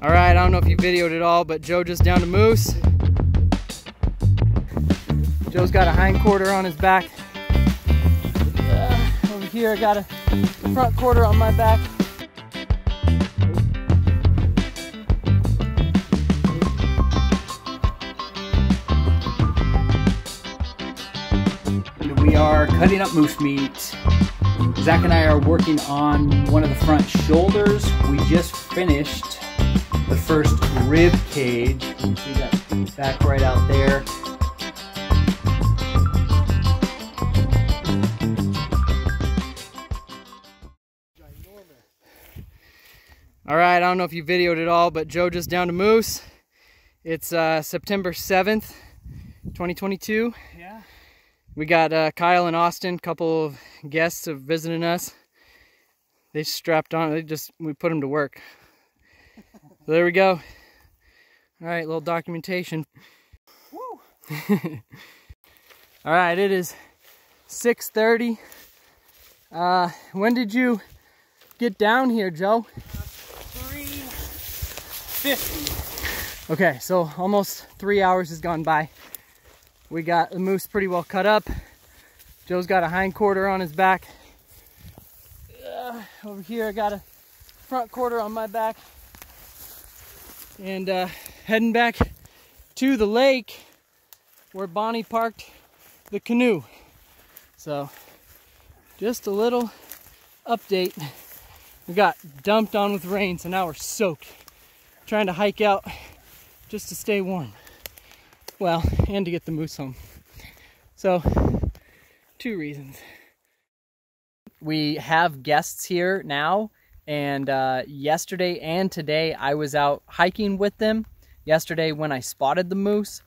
All right, I don't know if you videoed it all, but Joe just downed a moose. Joe's got a hind quarter on his back. Over here, I got a front quarter on my back. We are cutting up moose meat. Zach and I are working on one of the front shoulders. We just finished the first rib cage. You can see that back right out there. All right, I don't know if you videoed it all, but Joe just downed a moose. It's September 7th, 2022. Yeah. We got Kyle and Austin, a couple of guests of visiting us. They strapped on, we put them to work. So there we go. All right, little documentation. Woo. All right, it is 6:30. When did you get down here, Joe? 3:50. Okay, so almost 3 hours has gone by. We got the moose pretty well cut up. Joe's got a hind quarter on his back. Over here, I got a front quarter on my back. And heading back to the lake where Bonnie parked the canoe. So, just a little update. We got dumped on with rain, so now we're soaked. Trying to hike out just to stay warm. Well, and to get the moose home. So, 2 reasons. We have guests here now, and yesterday and today I was out hiking with them. Yesterday when I spotted the moose.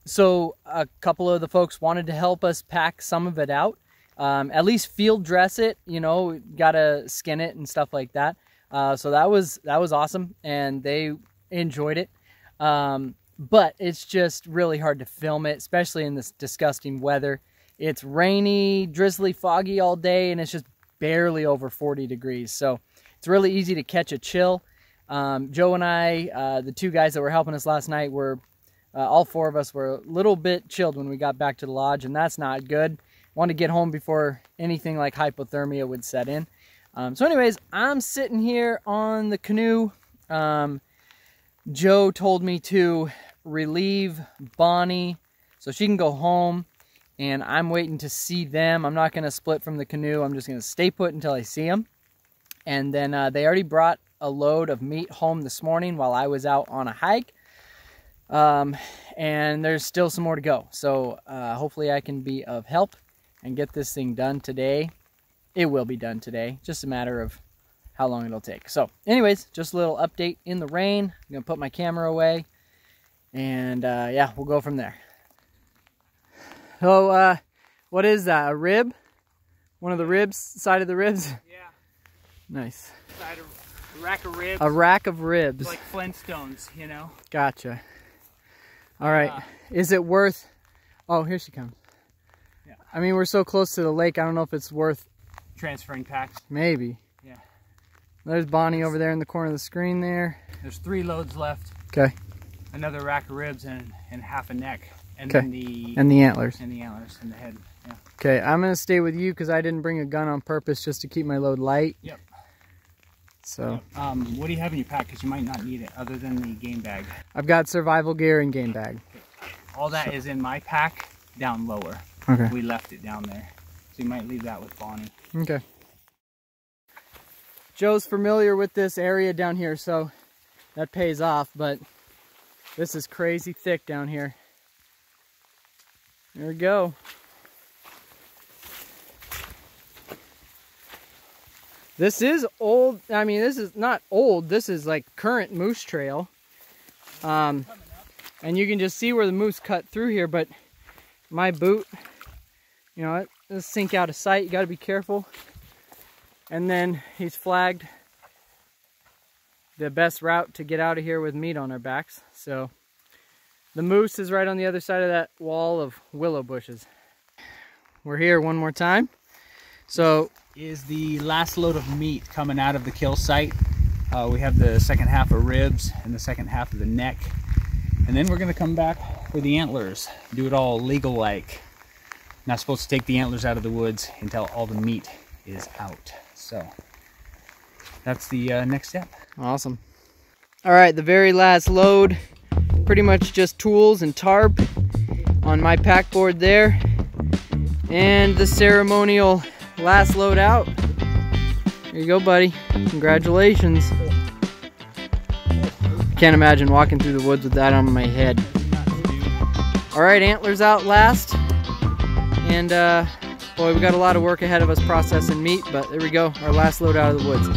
So a couple of the folks wanted to help us pack some of it out. At least field dress it, you know, gotta skin it and stuff like that. So that was awesome, and they enjoyed it. But it's just really hard to film it, especially in this disgusting weather. It's rainy, drizzly, foggy all day, and it's just barely over 40 degrees. So it's really easy to catch a chill. Joe and I, the 2 guys that were helping us last night, were all 4 of us were a little bit chilled when we got back to the lodge, and that's not good. Wanted to get home before anything like hypothermia would set in. So anyways, I'm sitting here on the canoe. Joe told me to relieve Bonnie so she can go home, and I'm waiting to see them. I'm not going to split from the canoe. I'm just going to stay put until I see them. And then they already brought a load of meat home this morning while I was out on a hike. And there's still some more to go. So hopefully I can be of help and get this thing done today. It will be done today. Just a matter of how long it'll take. So anyways, just a little update in the rain. I'm going to put my camera away. And yeah, we'll go from there. So what is that? A rib? One of the ribs? Side of the ribs? Yeah. Nice. Side of a rack of ribs. A rack of ribs. Like Flintstones, you know? Gotcha. All right. Is it worth... Oh, here she comes. Yeah. I mean, we're so close to the lake, I don't know if it's worth... Transferring packs. Maybe. Yeah. There's Bonnie over there in the corner of the screen there. There's 3 loads left. Okay. Another rack of ribs and half a neck. And okay. then the antlers. And the antlers and the head. Yeah. Okay, I'm gonna stay with you because I didn't bring a gun on purpose just to keep my load light. Yep. So. Yep. What do you have in your pack? Because you might not need it other than the game bag. I've got survival gear and game bag. Okay. All that is in my pack down lower. Okay. We left it down there. So you might leave that with Bonnie. Okay. Joe's familiar with this area down here, so that pays off, but this is crazy thick down here. There we go. This is old. I mean, this is not old. This is like current moose trail. And you can just see where the moose cut through here, but my boot, you know, it'll sink out of sight. You got to be careful. And then he's flagged the best route to get out of here with meat on our backs. So the moose is right on the other side of that wall of willow bushes. We're here one more time. So is the last load of meat coming out of the kill site. We have the second half of ribs and the second half of the neck. And then we're gonna come back for the antlers. Do it all legal-like. Not supposed to take the antlers out of the woods until all the meat is out. So that's the next step. Awesome. All right, the very last load, pretty much just tools and tarp on my pack board there. And the ceremonial last load out. Here you go, buddy. Congratulations. Can't imagine walking through the woods with that on my head. All right, antlers out last. And boy, we got a lot of work ahead of us processing meat, but there we go, our last load out of the woods.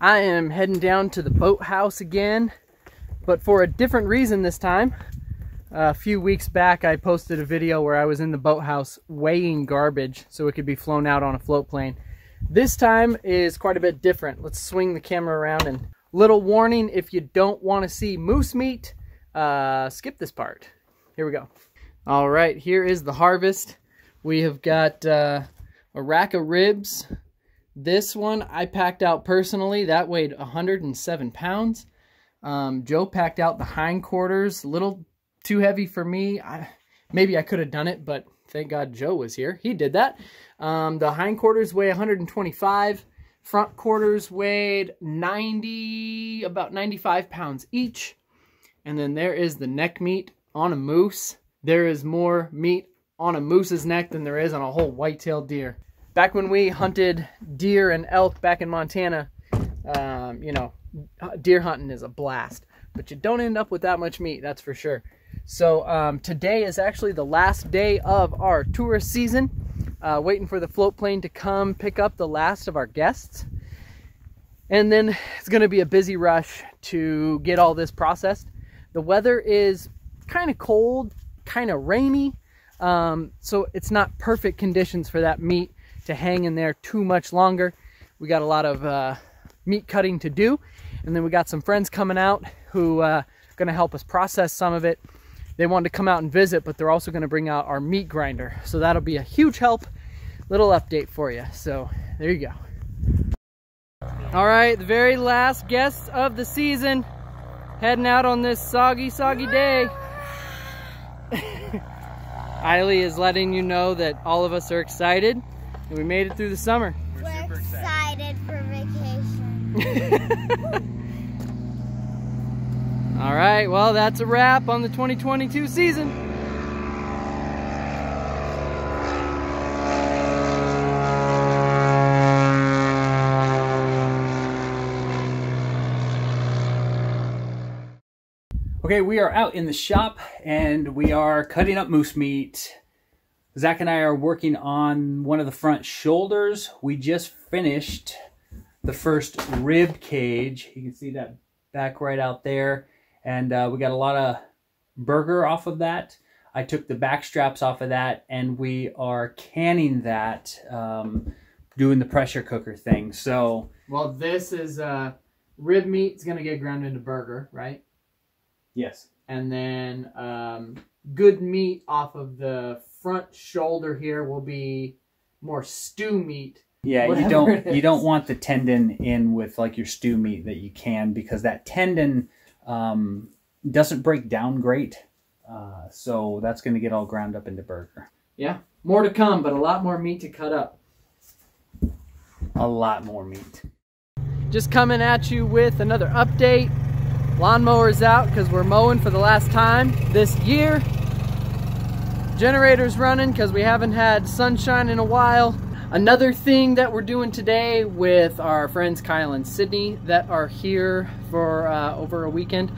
I am heading down to the boathouse again, but for a different reason this time. A few weeks back I posted a video where I was in the boathouse weighing garbage so it could be flown out on a float plane. This time is quite a bit different. Let's swing the camera around, and little warning, if you don't want to see moose meat, skip this part. Here we go. All right, here is the harvest. We have got a rack of ribs. This one I packed out personally. That weighed 107 pounds. Joe packed out the hindquarters. A little too heavy for me. Maybe I could have done it, but thank God Joe was here. He did that. The hindquarters weigh 125. Front quarters weighed about 95 pounds each. And then there is the neck meat on a moose. There is more meat on a moose's neck than there is on a whole white-tailed deer. Back when we hunted deer and elk back in Montana, you know, deer hunting is a blast, but you don't end up with that much meat, that's for sure. So today is actually the last day of our tourist season, waiting for the float plane to come pick up the last of our guests. And then it's going to be a busy rush to get all this processed. The weather is kind of cold, kind of rainy, so it's not perfect conditions for that meat to hang in there too much longer. We got a lot of meat cutting to do, and then we got some friends coming out who are going to help us process some of it. They wanted to come out and visit, but they're also going to bring out our meat grinder, so that'll be a huge help. Little update for you. So there you go. All right, the very last guests of the season heading out on this soggy day. Eiley is letting you know that all of us are excited. And we made it through the summer. We're super excited for vacation. All right, well, that's a wrap on the 2022 season. Okay, we are out in the shop and we are cutting up moose meat. Zach and I are working on one of the front shoulders. We just finished the first rib cage. You can see that back right out there. And we got a lot of burger off of that. I took the back straps off of that, and we are canning that, doing the pressure cooker thing. So, well, this is rib meat is going to get ground into burger, right? Yes. And then good meat off of the front shoulder here will be more stew meat. Yeah, you don't want the tendon in with like your stew meat that you can, because that tendon doesn't break down great. So that's going to get all ground up into burger. Yeah, more to come, but a lot more meat to cut up. A lot more meat. Just coming at you with another update. Lawnmower's out because we're mowing for the last time this year. Generator's running because we haven't had sunshine in a while. Another thing that we're doing today with our friends Kyle and Sydney that are here for over a weekend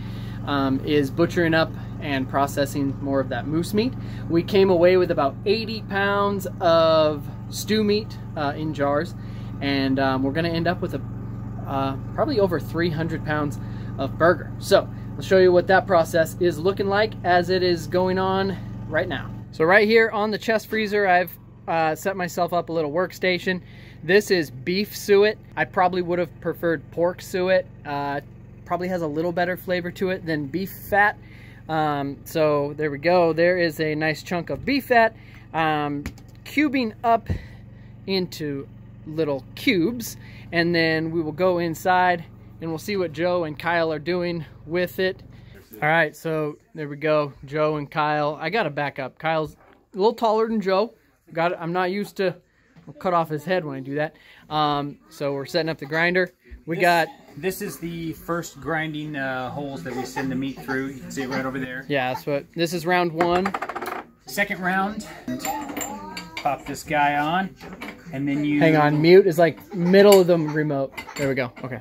is butchering up and processing more of that moose meat. We came away with about 80 pounds of stew meat in jars, and we're gonna end up with a probably over 300 pounds of burger. So I'll show you what that process is looking like as it is going on right now. So right here on the chest freezer, I've set myself up a little workstation. This is beef suet. I probably would have preferred pork suet. Probably has a little better flavor to it than beef fat. So there we go. There is a nice chunk of beef fat, cubing up into little cubes, and then we will go inside and we'll see what Joe and Kyle are doing with it. All right, so there we go, Joe and Kyle. I gotta back up. Kyle's a little taller than Joe. I'm not used to, I'll cut off his head when I do that. So we're setting up the grinder. This is the first grinding holes that we send the meat through. You can see it right over there. Yeah, this is round 1. Second round, pop this guy on, and then you... Hang on, mute is like middle of the remote. There we go, okay.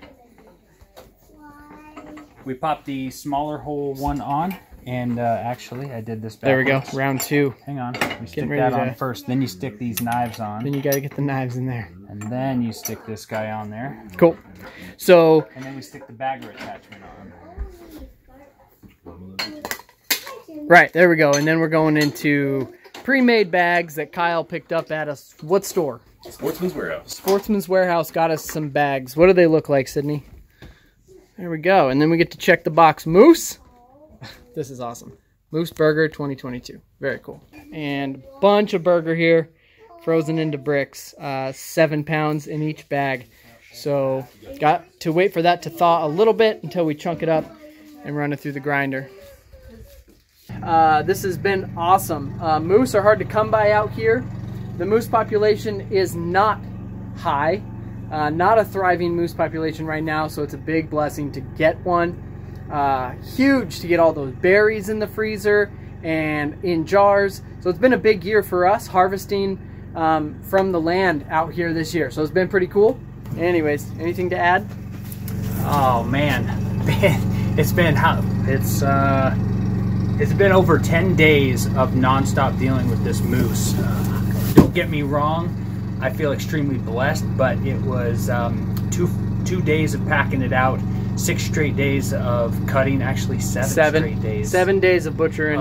We pop the smaller hole one on, and actually I did this backwards. There we go, round 2. Hang on, we stick that on first, then you stick these knives on. Then you gotta get the knives in there. And then you stick this guy on there. Cool. So... And then we stick the bagger attachment on. Right, there we go. And then we're going into pre-made bags that Kyle picked up at what store? Sportsman's Warehouse. Sportsman's Warehouse got us some bags. What do they look like, Sydney? There we go. And then we get to check the box. Moose. This is awesome. Moose Burger 2022. Very cool. And bunch of burger here, frozen into bricks. 7 pounds in each bag. So got to wait for that to thaw a little bit until we chunk it up and run it through the grinder. This has been awesome. Moose are hard to come by out here. The moose population is not high. Not a thriving moose population right now, so it's a big blessing to get one. Huge to get all those berries in the freezer and in jars. So it's been a big year for us harvesting from the land out here this year. So it's been pretty cool. Anyways, anything to add? Oh man, it's been over 10 days of non-stop dealing with this moose. Don't get me wrong, I feel extremely blessed, but it was two days of packing it out, 6 straight days of cutting, actually 7 straight days. 7 days of butchering.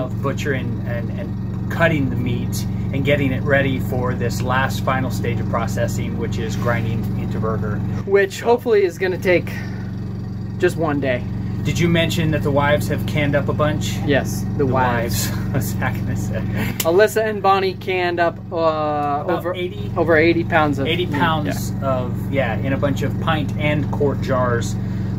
And cutting the meat and getting it ready for this last final stage of processing, which is grinding into burger. Which hopefully is going to take just 1 day. Did you mention that the wives have canned up a bunch? Yes, the wives. What's Zach gonna say? Alyssa and Bonnie canned up over 80 pounds of 80 pounds meat, in a bunch of pint and quart jars.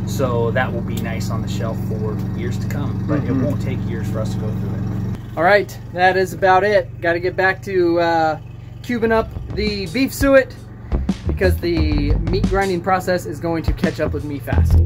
So that will be nice on the shelf for years to come. But it won't take years for us to go through it. All right, that is about it. Got to get back to cubing up the beef suet because the meat grinding process is going to catch up with me fast.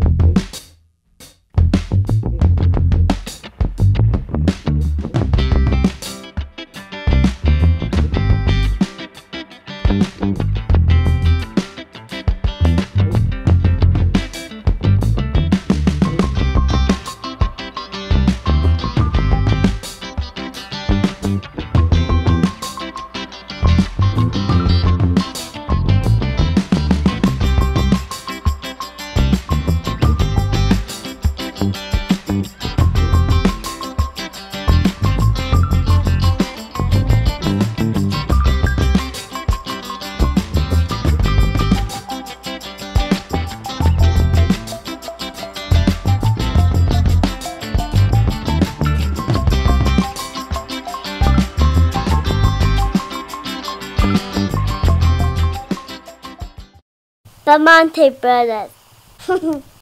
Bramante Brothers.